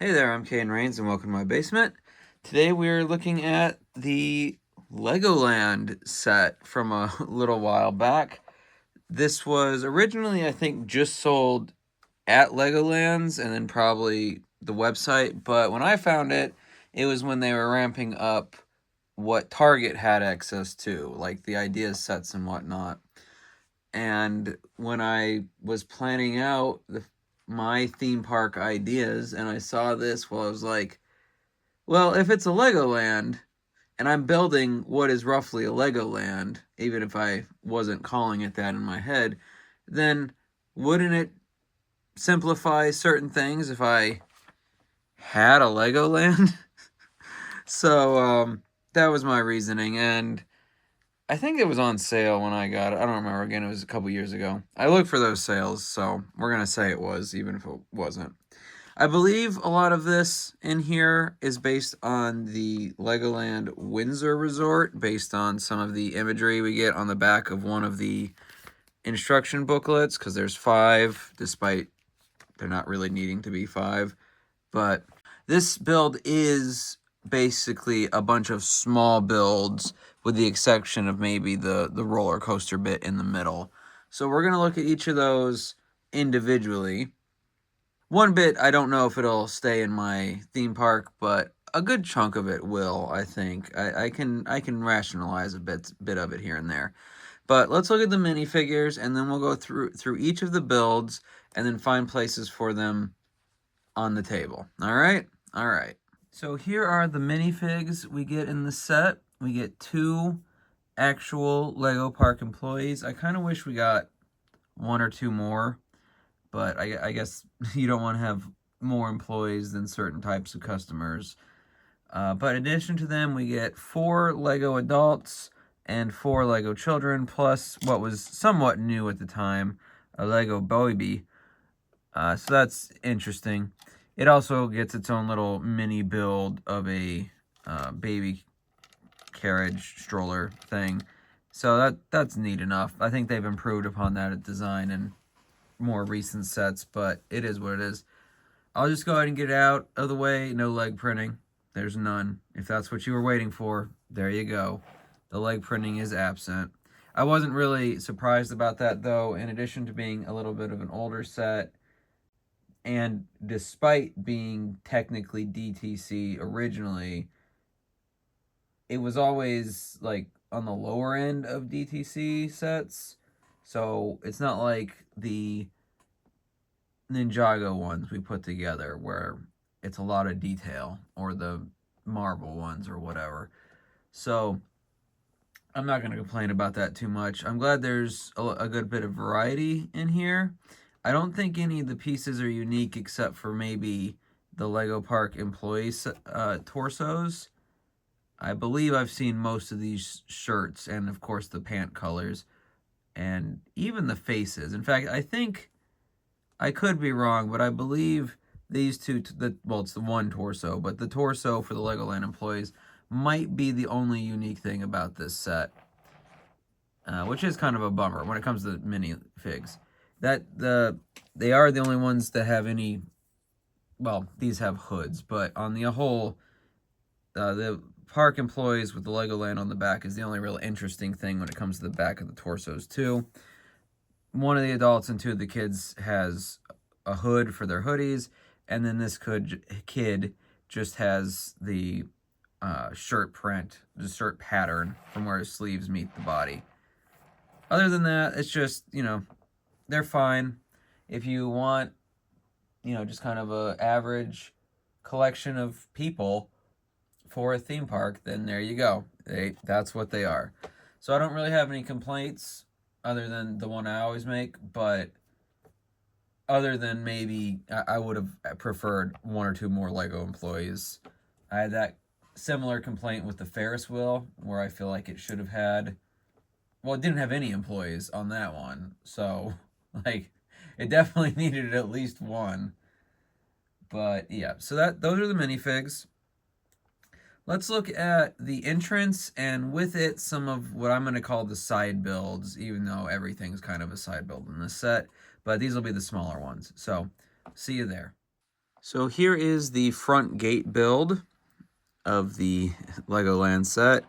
Hey there, I'm Kane Rains and welcome to my basement. Today we're looking at the Legoland set from a little while back. This was originally, I think, just sold at Legoland's and then probably the website, but when I found it, it was when they were ramping up what Target had access to, like the idea sets and whatnot. And when I was planning out my theme park ideas and I saw this, well, I was like, well, if it's a Legoland and I'm building what is roughly a Legoland, even if I wasn't calling it that in my head, then wouldn't it simplify certain things if I had a Legoland? So that was my reasoning, and I think it was on sale when I got it. I don't remember. Again, it was a couple years ago. I looked for those sales, so we're gonna say it was, even if it wasn't. I believe a lot of this in here is based on the Legoland Windsor Resort, based on some of the imagery we get on the back of one of the instruction booklets, because there's 5, despite there not really needing to be 5. But this build is basically a bunch of small builds, with the exception of maybe the roller coaster bit in the middle. So we're going to look at each of those individually. One bit, I don't know if it'll stay in my theme park, but a good chunk of it will, I think. I can rationalize a bit of it here and there. But let's look at the minifigures, and then we'll go through each of the builds, and then find places for them on the table. All right? All right. So here are the minifigs we get in the set. We get 2 actual Lego Park employees. I kind of wish we got 1 or 2 more, but I guess you don't want to have more employees than certain types of customers. But in addition to them, we get 4 Lego adults and 4 Lego children, plus what was somewhat new at the time, a Lego baby. So that's interesting. It also gets its own little mini build of a baby carriage stroller thing. So that's neat enough. I think they've improved upon that at design and more recent sets, but it is what it is. I'll just go ahead and get it out of the way. No leg printing. There's none. If that's what you were waiting for, there you go. The leg printing is absent. I wasn't really surprised about that, though. In addition to being a little bit of an older set, and despite being technically DTC originally, it was always like on the lower end of DTC sets. So it's not like the Ninjago ones we put together where it's a lot of detail, or the Marvel ones or whatever. So I'm not going to complain about that too much. I'm glad there's a good bit of variety in here. I don't think any of the pieces are unique except for maybe the Lego Park employees torsos. I believe I've seen most of these shirts, and of course the pant colors, and even the faces. In fact, I think, I could be wrong, but I believe these two, well, it's the one torso, but the torso for the Legoland employees might be the only unique thing about this set, which is kind of a bummer when it comes to minifigs. They are the only ones that have any. Well, these have hoods, but on the whole, the park employees with the Legoland on the back is the only real interesting thing when it comes to the back of the torsos too. One of the adults and 2 of the kids has a hood for their hoodies, and then this kid just has the shirt print, the shirt pattern from where his sleeves meet the body. Other than that, it's just, they're fine. If you want, just kind of a average collection of people for a theme park, then there you go. That's what they are. So I don't really have any complaints other than the one I always make, but other than maybe I would have preferred 1 or 2 more Lego employees. I had that similar complaint with the Ferris wheel, where I feel like it should have had, well, it didn't have any employees on that one, so like it definitely needed at least 1. But yeah, so those are the minifigs. Let's look at the entrance, and with it, some of what I'm going to call the side builds, even though everything's kind of a side build in this set. But these will be the smaller ones. So, see you there. So here is the front gate build of the Legoland set.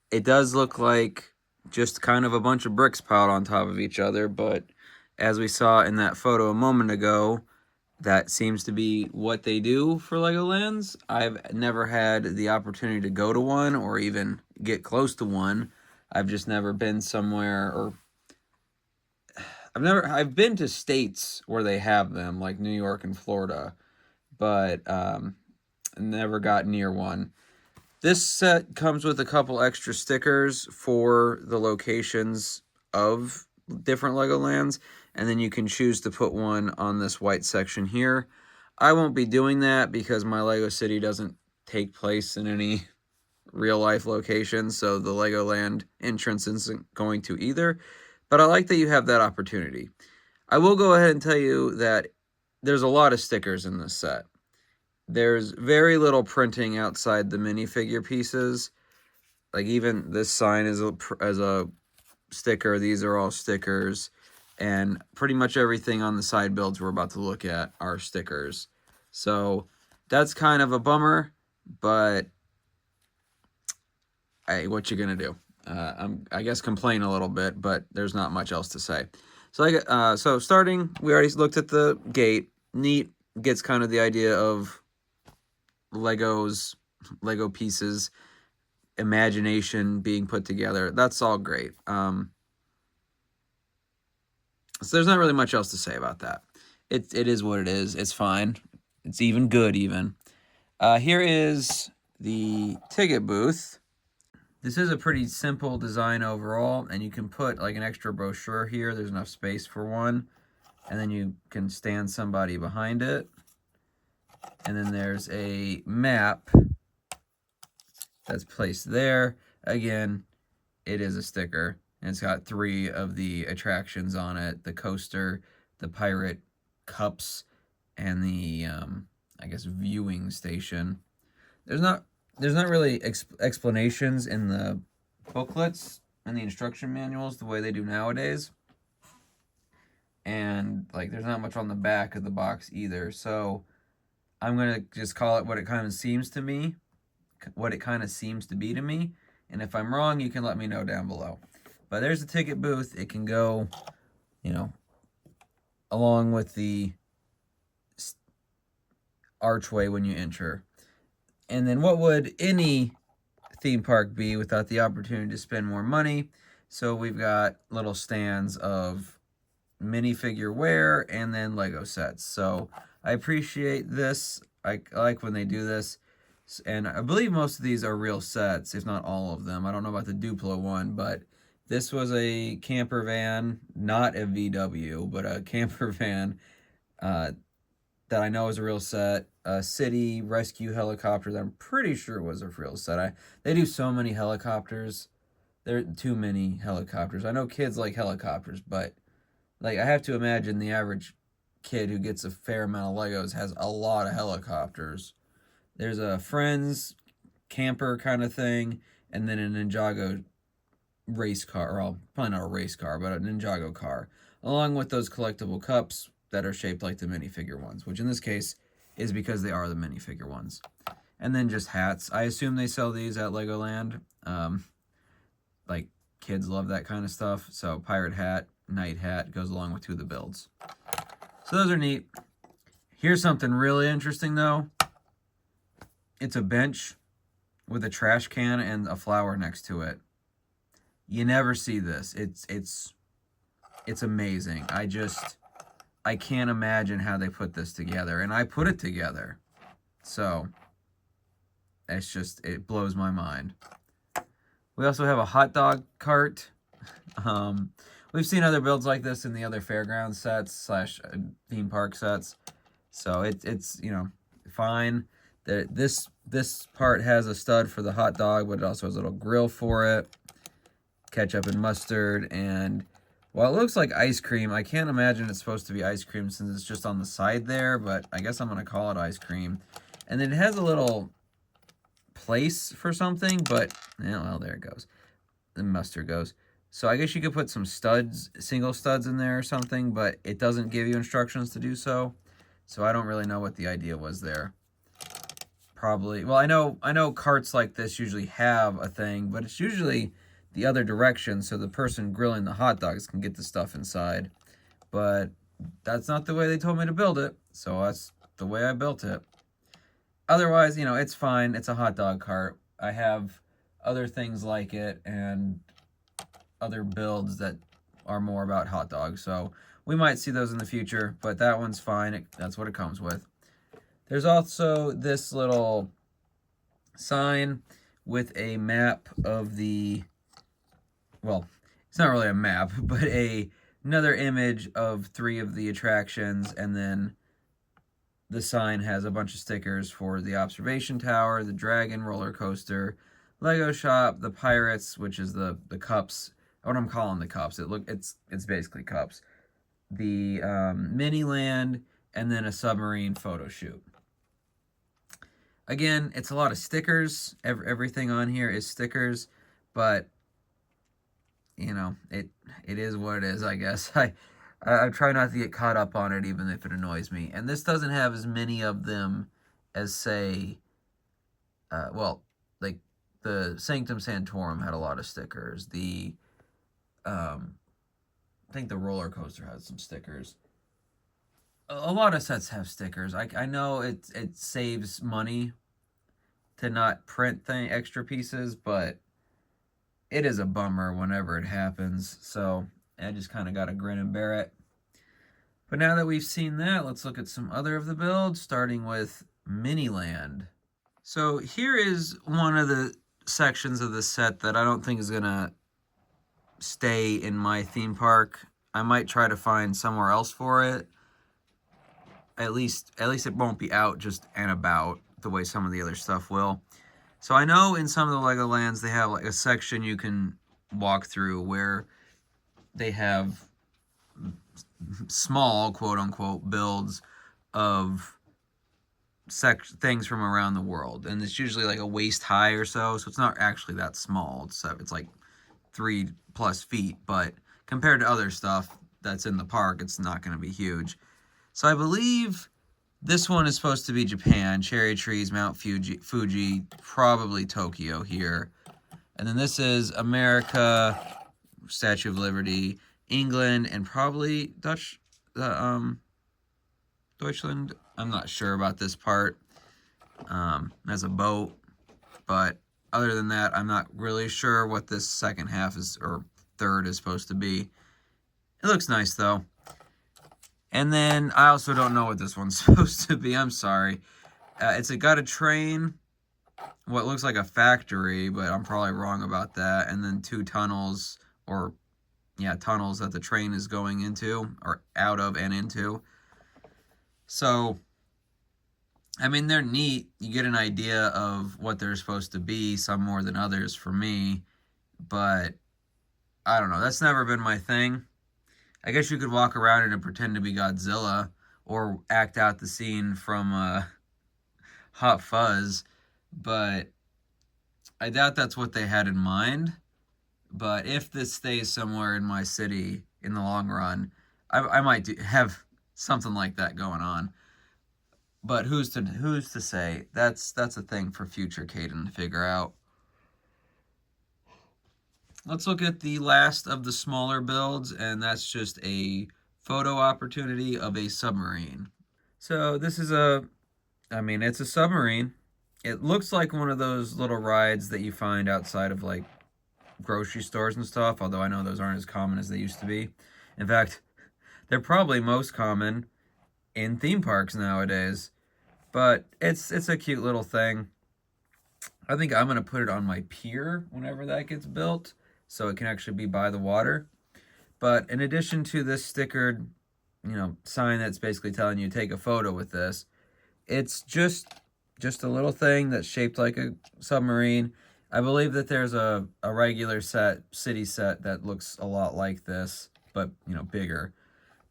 It does look like just kind of a bunch of bricks piled on top of each other, but as we saw in that photo a moment ago, that seems to be what they do for Legolands. I've never had the opportunity to go to one or even get close to one. I've just never been somewhere, or I've been to states where they have them, like New York and Florida, but never got near one. This set comes with a couple extra stickers for the locations of different Legolands, and then you can choose to put one on this white section here. I won't be doing that because my Lego City doesn't take place in any real life location, so the Legoland entrance isn't going to either. But I like that you have that opportunity. I will go ahead and tell you that there's a lot of stickers in this set. There's very little printing outside the minifigure pieces. Like even this sign is a sticker. These are all stickers. And pretty much everything on the side builds we're about to look at are stickers. So that's kind of a bummer, but hey, what you gonna do? I guess complain a little bit, but there's not much else to say. So starting, we already looked at the gate. Neat, gets kind of the idea of Lego pieces, imagination being put together. That's all great. So there's not really much else to say about that. It is what it is. It's fine. It's even good even. Here is the ticket booth. This is a pretty simple design overall, and you can put like an extra brochure here. There's enough space for one, and then you can stand somebody behind it. And then there's a map that's placed there. Again, it is a sticker, and it's got 3 of the attractions on it: the coaster, the pirate cups, and the I guess viewing station. There's not really explanations in the booklets and the instruction manuals the way they do nowadays, and like there's not much on the back of the box either. So I'm gonna just call it what it kind of seems to me, what it kind of seems to be to me. And if I'm wrong, you can let me know down below. But there's the ticket booth. It can go, you know, along with the archway when you enter. And then what would any theme park be without the opportunity to spend more money? So we've got little stands of minifigure wear and then Lego sets. So I appreciate this. I like when they do this. And I believe most of these are real sets, if not all of them. I don't know about the Duplo one, but this was a camper van, not a VW, but a camper van that I know is a real set. City rescue helicopter that I'm pretty sure was a real set. They do so many helicopters. There are too many helicopters. I know kids like helicopters, but like I have to imagine the average kid who gets a fair amount of Legos has a lot of helicopters. There's a Friends camper kind of thing, and then a Ninjago race car, or well, probably not a race car, but a Ninjago car, along with those collectible cups that are shaped like the minifigure ones, which in this case is because they are the minifigure ones. And then just hats. I assume they sell these at Legoland. Like kids love that kind of stuff. So pirate hat, knight hat goes along with 2 of the builds. So those are neat. Here's something really interesting though. It's a bench with a trash can and a flower next to it. You never see this. It's amazing. I can't imagine how they put this together, and I put it together. So it blows my mind. We also have a hot dog cart. We've seen other builds like this in the other fairground sets / theme park sets. So it's you know, fine. This part has a stud for the hot dog, but it also has a little grill for it. Ketchup and mustard, and while it looks like ice cream, I can't imagine it's supposed to be ice cream since it's just on the side there, but I guess I'm going to call it ice cream. And then it has a little place for something, but, yeah, well, there it goes. The mustard goes. So I guess you could put some studs, single studs in there or something, but it doesn't give you instructions to do so. So I don't really know what the idea was there. Probably, well, I know carts like this usually have a thing, but it's usually the other direction, so the person grilling the hot dogs can get the stuff inside. But that's not the way they told me to build it, so that's the way I built it. Otherwise, it's fine. It's a hot dog cart. I have other things like it and other builds that are more about hot dogs, so we might see those in the future, but that one's fine. That's what it comes with. There's also this little sign with a map of the, well, it's not really a map, but another image of 3 of the attractions, and then the sign has a bunch of stickers for the observation tower, the dragon roller coaster, Lego shop, the pirates, which is the cups. What I'm calling the cups. It's basically cups. The mini land, and then a submarine photo shoot. Again, it's a lot of stickers. Everything on here is stickers, but it is what it is, I guess. I try not to get caught up on it, even if it annoys me. And this doesn't have as many of them as, say, well, like the Sanctum Sanctorum had a lot of stickers. I think the roller coaster has some stickers. A lot of sets have stickers. I know it saves money to not print extra pieces, but it is a bummer whenever it happens. So I just kind of got to grin and bear it. But now that we've seen that, let's look at some other of the builds, starting with Miniland. So here is one of the sections of the set that I don't think is going to stay in my theme park. I might try to find somewhere else for it. At least it won't be out just and about the way some of the other stuff will. So I know in some of the Legolands they have like a section you can walk through where they have small, quote-unquote, builds of things from around the world. And it's usually like a waist high or so it's not actually that small. It's like 3+ feet, but compared to other stuff that's in the park, it's not going to be huge. So I believe this one is supposed to be Japan, cherry trees, Mount Fuji, probably Tokyo here. And then this is America, Statue of Liberty, England, and probably Deutschland. I'm not sure about this part. As a boat, but other than that, I'm not really sure what this second half is, or third is supposed to be. It looks nice though. And then I also don't know what this one's supposed to be. I'm sorry. It's got a train, what looks like a factory, but I'm probably wrong about that. And then 2 tunnels, or tunnels that the train is going into, or out of and into. So, I mean, they're neat. You get an idea of what they're supposed to be, some more than others for me. But, I don't know. That's never been my thing. I guess you could walk around it and pretend to be Godzilla, or act out the scene from Hot Fuzz, but I doubt that's what they had in mind. But if this stays somewhere in my city in the long run, I might have something like that going on. But who's to say? That's a thing for future Caden to figure out. Let's look at the last of the smaller builds, and that's just a photo opportunity of a submarine. So this is it's a submarine. It looks like one of those little rides that you find outside of like grocery stores and stuff, although I know those aren't as common as they used to be. In fact, they're probably most common in theme parks nowadays. But it's a cute little thing. I think I'm going to put it on my pier whenever that gets built, so it can actually be by the water. But in addition to this stickered, sign that's basically telling you take a photo with this, it's just a little thing that's shaped like a submarine. I believe that there's a regular city set that looks a lot like this, but bigger.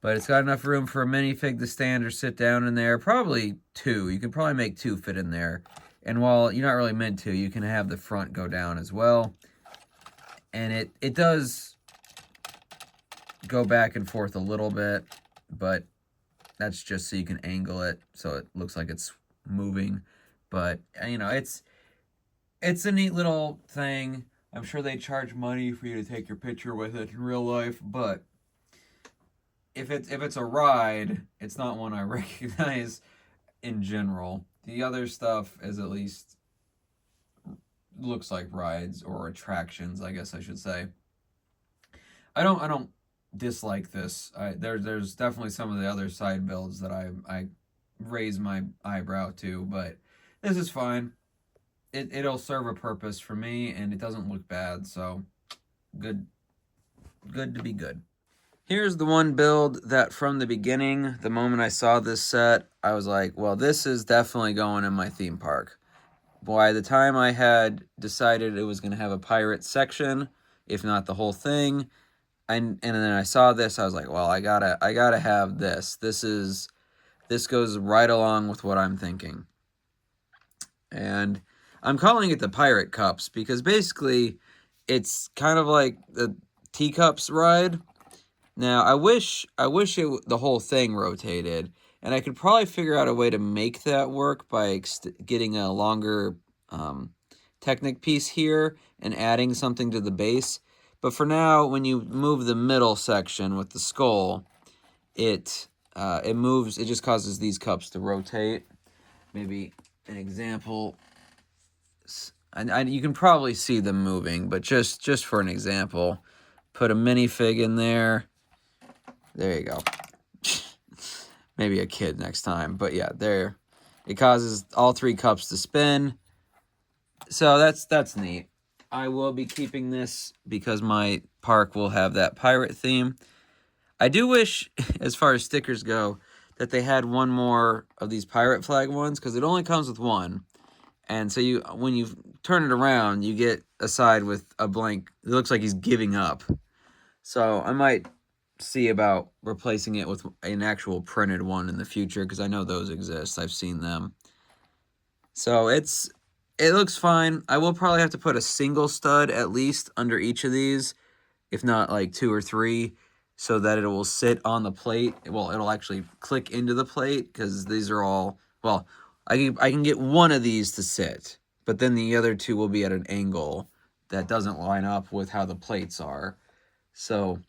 But it's got enough room for a minifig to stand or sit down in there. Probably 2. You could probably make 2 fit in there. And while you're not really meant to, you can have the front go down as well. And it does go back and forth a little bit, but That's just so you can angle it so it looks like it's moving. But, you know, it's a neat little thing. I'm sure they charge money for you to take your picture with it in real life, but if it's a ride, it's not one I recognize in general. The other stuff is at least looks like rides or attractions, I guess I should say. I don't dislike this. There's definitely some of the other side builds that I raise my eyebrow to, but this is fine. It'll serve a purpose for me, and it doesn't look bad. So good to be good. Here's the one build that from the beginning, the moment I saw this set, I was like, well, this is definitely going in my theme park. By the time I had decided it was going to have a pirate section, if not the whole thing, and then I saw this, I was like, well, I gotta have this. This goes right along with what I'm thinking. And I'm calling it the Pirate Cups because basically it's kind of like the teacups ride. Now, I wish the whole thing rotated, and I could probably figure out a way to make that work by getting a longer Technic piece here and adding something to the base. But for now, when you move the middle section with the skull, it moves. It just causes these cups to rotate. Maybe an example. You can probably see them moving, but just for an example, put a minifig in there. There you go. Maybe a kid next time. But yeah, there. It causes all three cups to spin. So that's neat. I will be keeping this because my park will have that pirate theme. I do wish, as far as stickers go, that they had one more of these pirate flag ones, because it only comes with one. And so when you turn it around, you get a side with a blank. It looks like he's giving up. So I might see about replacing it with an actual printed one in the future, because I know those exist. I've seen them. So it looks fine. I will probably have to put a single stud at least under each of these, if not like 2 or 3, so that it will sit on the plate. Well, it'll actually click into the plate, because these are all, well, I can get one of these to sit, but then the other 2 will be at an angle that doesn't line up with how the plates are. So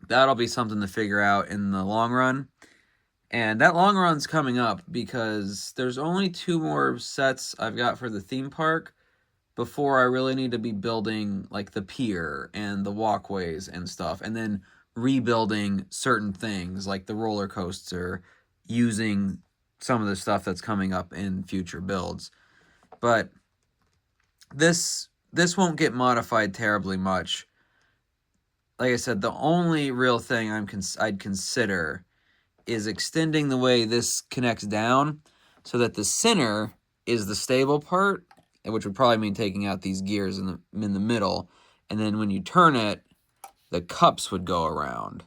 that'll be something to figure out in the long run. And that long run's coming up because there's only 2 more sets I've got for the theme park before I really need to be building like the pier and the walkways and stuff, and then rebuilding certain things like the roller coaster using some of the stuff that's coming up in future builds. But this won't get modified terribly much. Like I said, the only real thing I'd consider is extending the way this connects down so that the center is the stable part, which would probably mean taking out these gears in the middle, and then when you turn it, the cups would go around.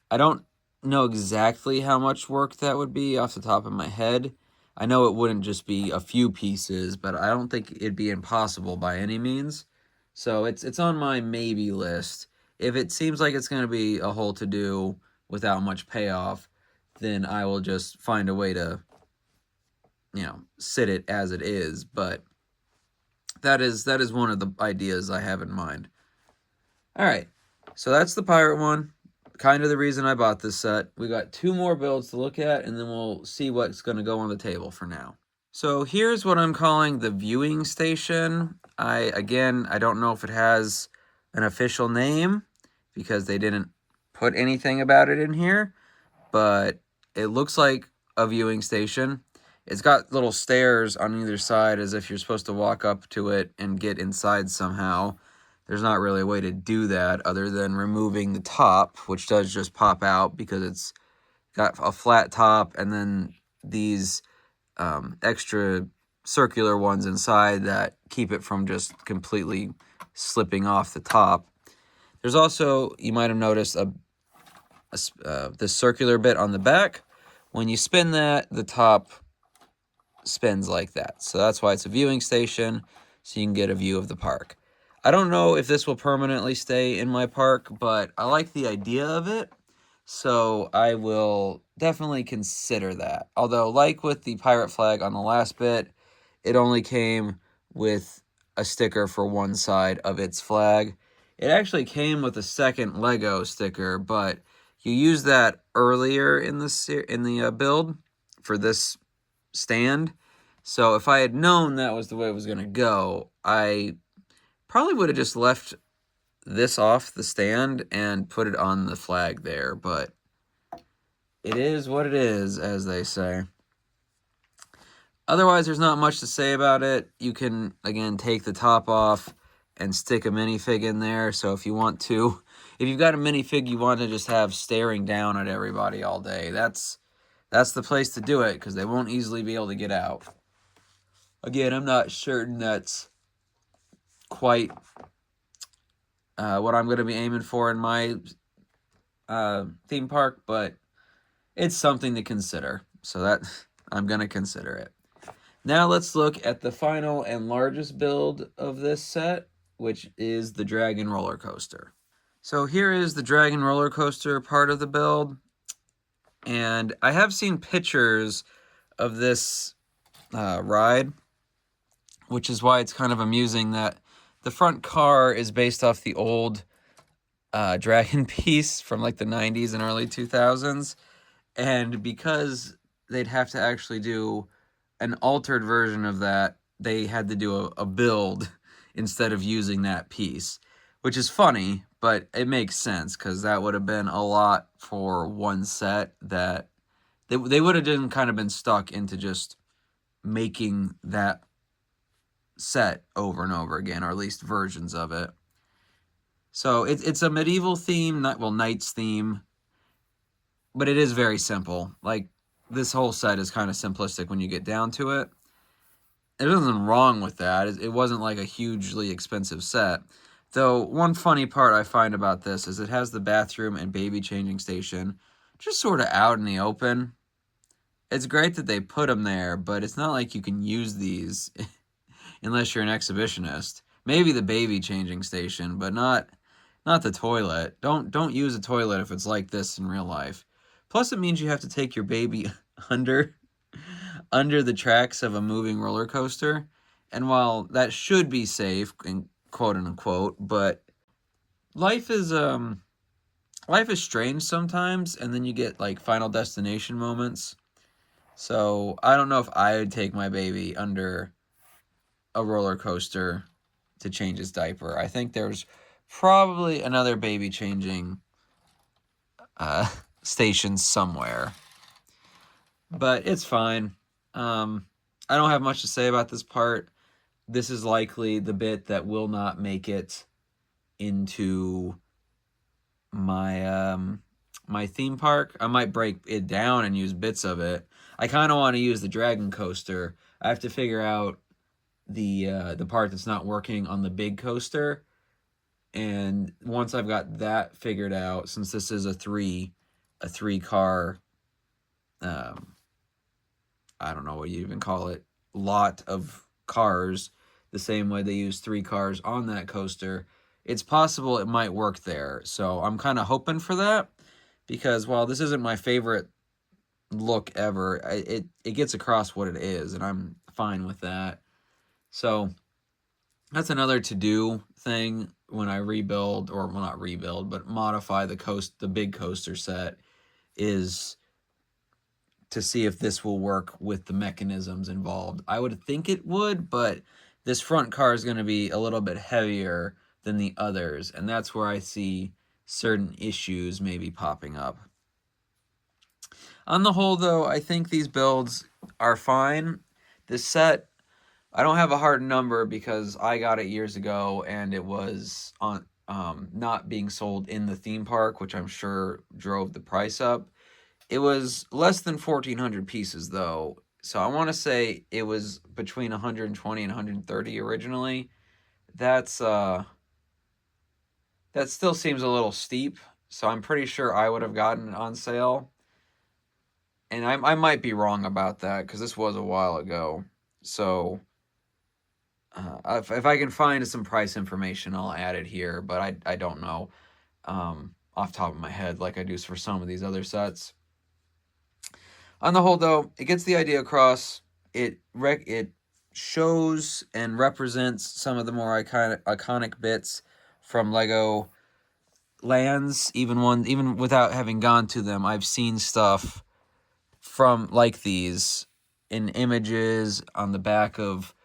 I don't know exactly how much work that would be off the top of my head. I know it wouldn't just be a few pieces, but I don't think it'd be impossible by any means. So it's on my maybe list. If it seems like it's going to be a whole to-do without much payoff, then I will just find a way to, sit it as it is. But that is one of the ideas I have in mind. All right, so that's the pirate one. Kind of the reason I bought this set. We got 2 more builds to look at, and then we'll see what's going to go on the table for now. So here's what I'm calling the viewing station. I don't know if it has an official name because they didn't put anything about it in here, but it looks like a viewing station. It's got little stairs on either side as if you're supposed to walk up to it and get inside somehow. There's not really a way to do that other than removing the top, which does just pop out because it's got a flat top, and then these extra circular ones inside that keep it from just completely slipping off the top. There's also, you might have noticed, this circular bit on the back. When you spin that, the top spins like that. So that's why it's a viewing station, so you can get a view of the park. I don't know if this will permanently stay in my park, but I like the idea of it. So I will definitely consider that. Although, like with the pirate flag on the last bit, it only came with a sticker for one side of its flag. It actually came with a second Lego sticker, but you used that earlier in the build for this stand. So if I had known that was the way it was going to go, I probably would have just left this off the stand and put it on the flag there, but it is what it is, as they say. Otherwise, there's not much to say about it. You can, again, take the top off and stick a minifig in there. So if you want to, if you've got a minifig you want to just have staring down at everybody all day, that's the place to do it, because they won't easily be able to get out. Again, I'm not certain that's quite what I'm going to be aiming for in my theme park, but it's something to consider. So that I'm going to consider it. Now let's look at the final and largest build of this set, which is the Dragon Roller Coaster. So here is the Dragon Roller Coaster part of the build. And I have seen pictures of this ride, which is why it's kind of amusing that the front car is based off the old Dragon piece from like the 90s and early 2000s. And because they'd have to actually do an altered version of that, they had to do a build instead of using that piece, which is funny, but it makes sense because that would have been a lot for one set that they would have kind of been stuck into just making that set over and over again, or at least versions of it. So it's a medieval theme, Knights theme, but it is very simple. Like, this whole set is kind of simplistic when you get down to it. There's nothing wrong with that. It wasn't like a hugely expensive set. Though, one funny part I find about this is it has the bathroom and baby changing station just sort of out in the open. It's great that they put them there, but it's not like you can use these unless you're an exhibitionist. Maybe the baby changing station, but not the toilet. Don't use a toilet if it's like this in real life. Plus, it means you have to take your baby under the tracks of a moving roller coaster. And while that should be safe, quote unquote, but life is strange sometimes, and then you get like Final Destination moments. So I don't know if I would take my baby under a roller coaster to change his diaper. I think there's probably another baby changing station somewhere, but it's fine. I don't have much to say about this part. This is likely the bit that will not make it into my my theme park. I might break it down and use bits of it. I kind of want to use the Dragon Coaster. I have to figure out the part that's not working on the big coaster, and once I've got that figured out, since this is a three car, I don't know what you even call it, lot of cars, the same way they use 3 cars on that coaster, it's possible it might work there. So I'm kind of hoping for that, because while this isn't my favorite look ever, it gets across what it is, and I'm fine with that. So that's another to-do thing when I rebuild, or well, not rebuild, but modify the big coaster set, is to see if this will work with the mechanisms involved. I would think it would, but this front car is going to be a little bit heavier than the others, and that's where I see certain issues maybe popping up. On the whole, though, I think these builds are fine. This set, I don't have a hard number because I got it years ago and it was on not being sold in the theme park, which I'm sure drove the price up. It was less than 1,400 pieces, though, so I want to say it was between 120 and 130 originally. That still seems a little steep, so I'm pretty sure I would have gotten it on sale. And I might be wrong about that, because this was a while ago. So if I can find some price information, I'll add it here, but I don't know. off the top of my head like I do for some of these other sets. On the whole, though, it gets the idea across. It shows and represents some of the more iconic bits from Lego lands. Even without having gone to them, I've seen stuff from like these in images on the back of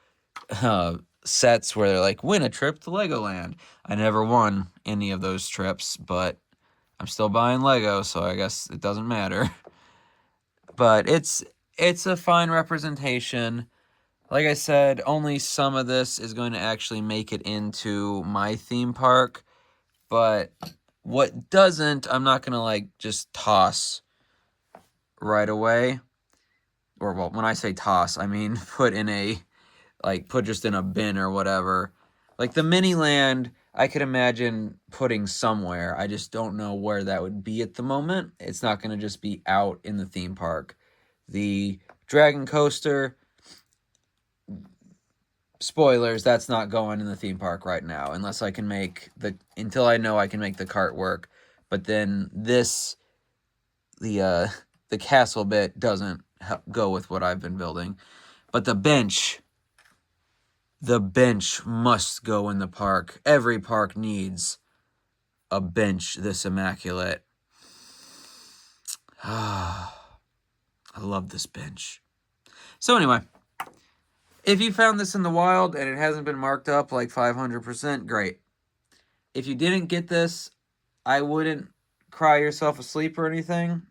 sets where they're like, win a trip to Legoland. I never won any of those trips, but I'm still buying Lego, so I guess it doesn't matter. But it's a fine representation. Like I said, only some of this is going to actually make it into my theme park, but what doesn't, I'm not going to like just toss right away. Or well, when I say toss, I mean put just in a bin or whatever. Like the mini land, I could imagine putting somewhere. I just don't know where that would be at the moment. It's not going to just be out in the theme park. The Dragon Coaster, spoilers, that's not going in the theme park right now unless I can until I know I can make the cart work. But then the castle bit doesn't go with what I've been building. But the bench must go in the park. Every park needs a bench this immaculate. I love this bench. So anyway, if you found this in the wild and it hasn't been marked up like 500%, great. If you didn't get this, I wouldn't cry yourself asleep or anything.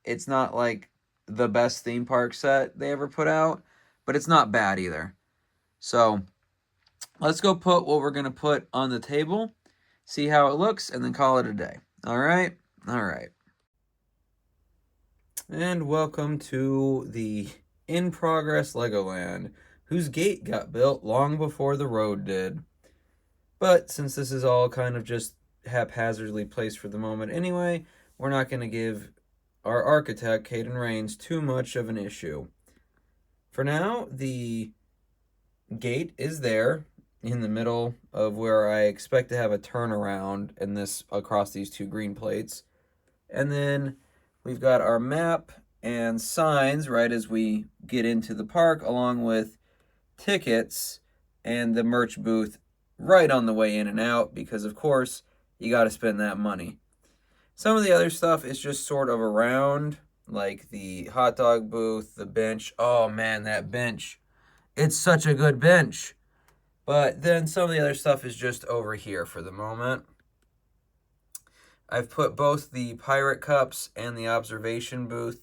It's not like the best theme park set they ever put out, but it's not bad either. So let's go put what we're going to put on the table, see how it looks, and then call it a day. All right? All right. And welcome to the in-progress Legoland, whose gate got built long before the road did. But since this is all kind of just haphazardly placed for the moment anyway, we're not going to give our architect, Caden Rains, too much of an issue. For now, the gate is there in the middle of where I expect to have a turnaround in this across these two green plates. And then we've got our map and signs right as we get into the park, along with tickets and the merch booth right on the way in and out, because of course you got to spend that money. Some of the other stuff is just sort of around, like the hot dog booth, the bench. Oh man, that bench. It's such a good bench. But then some of the other stuff is just over here for the moment. I've put both the pirate cups and the observation booth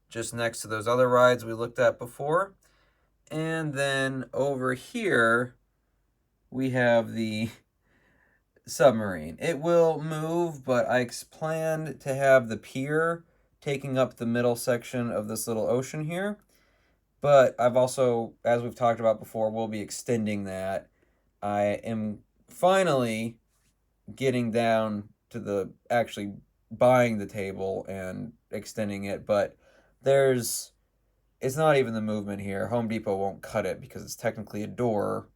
just next to those other rides we looked at before. And then over here, we have the submarine. It will move, but I planned to have the pier taking up the middle section of this little ocean here. But I've also, as we've talked about before, we'll be extending that. I am finally getting down to the actually buying the table and extending it, but it's not even the movement here. Home Depot won't cut it because it's technically a door,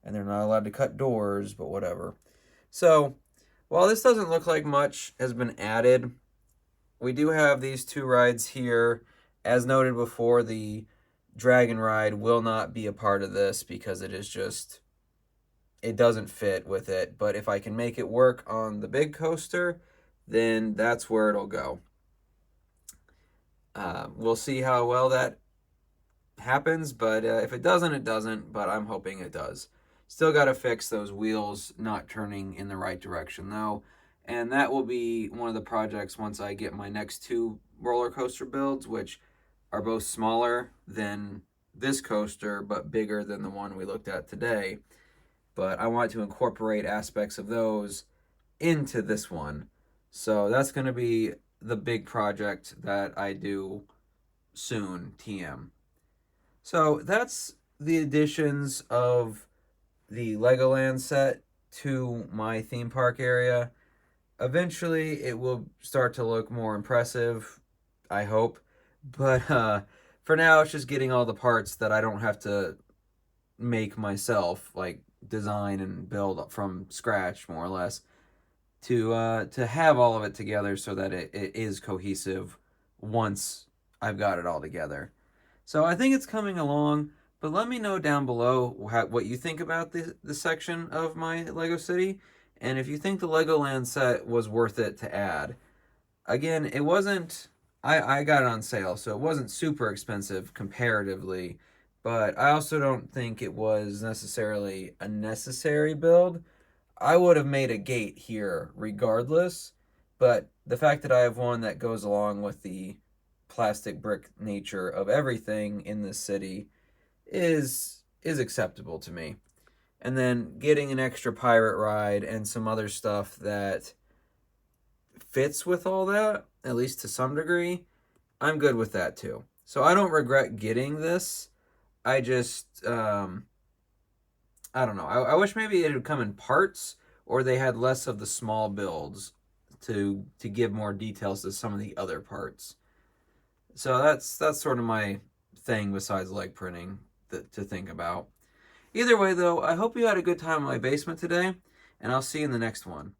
and they're not allowed to cut doors, but whatever. So, while this doesn't look like much has been added, we do have these two rides here. As noted before, the Dragon ride will not be a part of this because it doesn't fit with it. But if I can make it work on the big coaster, then that's where it'll go. We'll see how well that happens, but if it doesn't, it doesn't, but I'm hoping it does. Still got to fix those wheels not turning in the right direction, though, and that will be one of the projects once I get my next two roller coaster builds, which are both smaller than this coaster, but bigger than the one we looked at today. But I want to incorporate aspects of those into this one. So that's going to be the big project that I do soon, TM. So that's the additions of the Legoland set to my theme park area. Eventually, it will start to look more impressive, I hope. But for now, it's just getting all the parts that I don't have to make myself, like design and build from scratch, more or less, to have all of it together so that it is cohesive once I've got it all together. So I think it's coming along, but let me know down below what you think about the section of my Lego City, and if you think the Legoland set was worth it to add. Again, it wasn't. I got it on sale, so it wasn't super expensive comparatively, but I also don't think it was necessarily a necessary build. I would have made a gate here regardless, but the fact that I have one that goes along with the plastic brick nature of everything in this city is acceptable to me. And then getting an extra pirate ride and some other stuff that fits with all that, at least to some degree, I'm good with that too. So I don't regret getting this. I just I don't know. I wish maybe it would come in parts, or they had less of the small builds to give more details to some of the other parts. So that's sort of my thing besides leg printing to think about. Either way though, I hope you had a good time in my basement today, and I'll see you in the next one.